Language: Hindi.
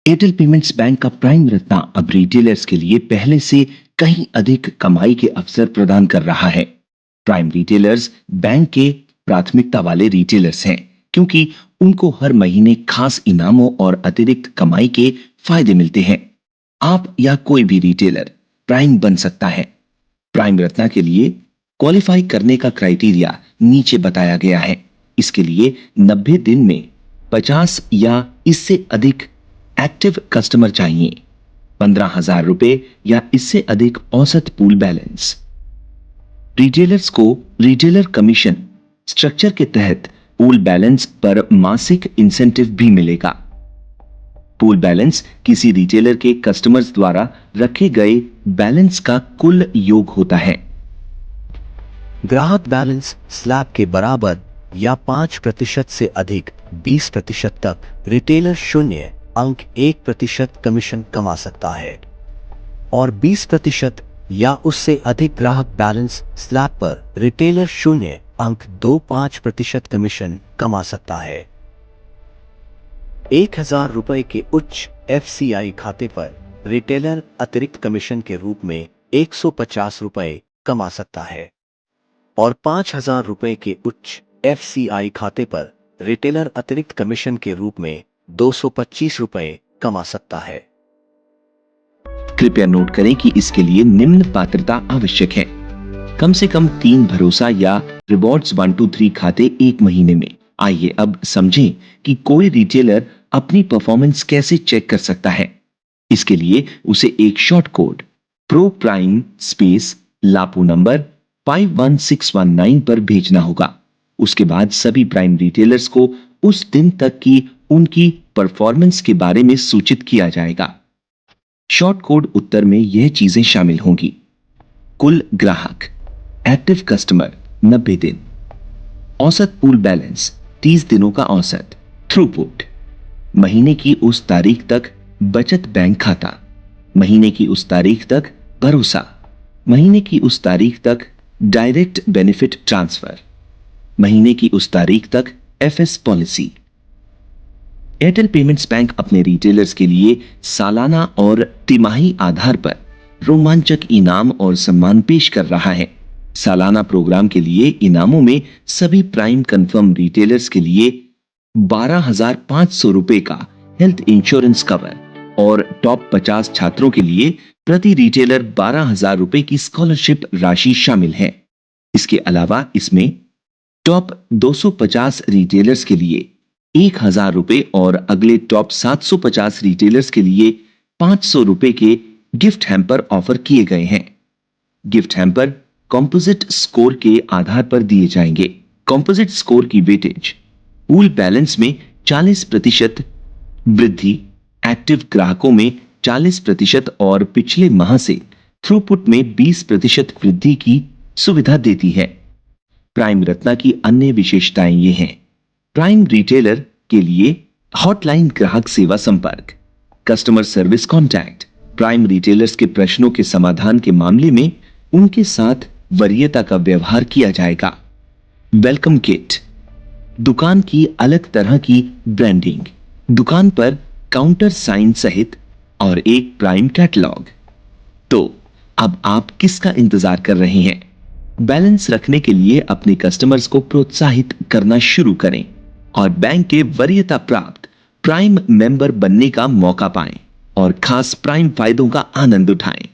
एयरटेल पेमेंट्स बैंक का प्राइम रत्ना अब रिटेलर्स के लिए पहले से कहीं अधिक कमाई के अवसर प्रदान कर रहा है। प्राइम रिटेलर्स बैंक के प्राथमिकता वाले रिटेलर्स हैं, क्योंकि उनको हर महीने खास इनामों और अतिरिक्त कमाई के फायदे मिलते हैं। आप या कोई भी रिटेलर प्राइम बन सकता है। प्राइम रत्ना के लिए क्वालिफाई करने का क्राइटेरिया नीचे बताया गया है। इसके लिए 90 दिन में 50 या इससे अधिक एक्टिव कस्टमर चाहिए, 15,000 रुपए या इससे अधिक औसत पूल बैलेंस। रिटेलर्स को रिटेलर कमीशन स्ट्रक्चर के तहत पूल बैलेंस पर मासिक इंसेंटिव भी मिलेगा। पूल बैलेंस किसी रिटेलर के कस्टमर्स द्वारा रखे गए बैलेंस का कुल योग होता है। ग्राहक बैलेंस स्लैब के बराबर या 5% से अधिक 20% तक रिटेलर 0.1% कमीशन कमा सकता है और 20% या उससे अधिक ग्राहक बैलेंस स्लैब पर रिटेलर 0.25% कमीशन कमा सकता है। 1,000 रुपए के उच्च FCI खाते पर रिटेलर अतिरिक्त कमीशन के रूप में 150 रुपए कमा सकता है और 5,000 रुपए के उच्च FCI खाते पर रिटेलर अतिरिक्त कमीशन के रूप में 225 रुपए कमा सकता है। कृपया नोट करें कि इसके लिए निम्न पात्रता आवश्यक है। कम से कम 3 भरोसा या रिवॉर्ड्स 1 2 3 खाते 1 महीने में। आइए अब समझें कि कोई रिटेलर अपनी परफॉर्मेंस कैसे चेक कर सकता है। इसके लिए उसे एक short code pro prime space लापू नंबर 51619 पर भेजना होगा। उसके बाद सभी प्राइम रिटेलर्स को उस दिन तक की उनकी परफॉर्मेंस के बारे में सूचित किया जाएगा। शॉर्ट कोड उत्तर में यह चीजें शामिल होंगी: कुल ग्राहक, एक्टिव कस्टमर 90 दिन, औसत पूल बैलेंस 30 दिनों का औसत, थ्रूपुट, महीने की उस तारीख तक बचत बैंक खाता, महीने की उस तारीख तक भरोसा, महीने की उस तारीख तक डायरेक्ट बेनिफिट ट्रांसफर, महीने की उस तारीख तक FS policy. Airtel payments bank अपने रिटेलर्स के लिए सालाना और तिमाही आधार पर रोमांचक इनाम और सम्मान पेश कर रहा है। सालाना प्रोग्राम के लिए इनामों में सभी प्राइम कंफर्म रिटेलर्स के लिए 12,500 रुपए का हेल्थ इंश्योरेंस कवर और टॉप 50 छात्रों के लिए प्रति रिटेलर 12,000 रुपए की स्कॉलरशिप राशि शामिल है। इसके अलावा इसमें टॉप 250 रिटेलर्स के लिए 1,000 रुपए और अगले टॉप 750 रिटेलर्स के लिए 500 रुपए के गिफ्ट हैम्पर ऑफर किए गए हैं। गिफ्ट हैम्पर कंपोजिट स्कोर के आधार पर दिए जाएंगे। कंपोजिट स्कोर की वेटेज पूल बैलेंस में 40% वृद्धि, एक्टिव ग्राहकों में 40% और पिछले माह से थ्रूपुट में 20% वृद्धि की सुविधा देती है। प्राइम रत्ना की अन्य विशेषताएं ये हैं: प्राइम रिटेलर के लिए हॉटलाइन ग्राहक सेवा संपर्क, customer service contact, prime retailers के प्रश्नों के समाधान के मामले में उनके साथ वरीयता का व्यवहार किया जाएगा। वेलकम किट, दुकान की अलग तरह की ब्रांडिंग, दुकान पर काउंटर साइन सहित और एक प्राइम कैटलॉग। तो अब आप किसका इंतजार कर रहे हैं? बैलेंस रखने के लिए अपने कस्टमर्स को प्रोत्साहित करना शुरू करें और बैंक के वरीयता प्राप्त प्राइम मेंबर बनने का मौका पाएं और खास प्राइम फायदों का आनंद उठाएं।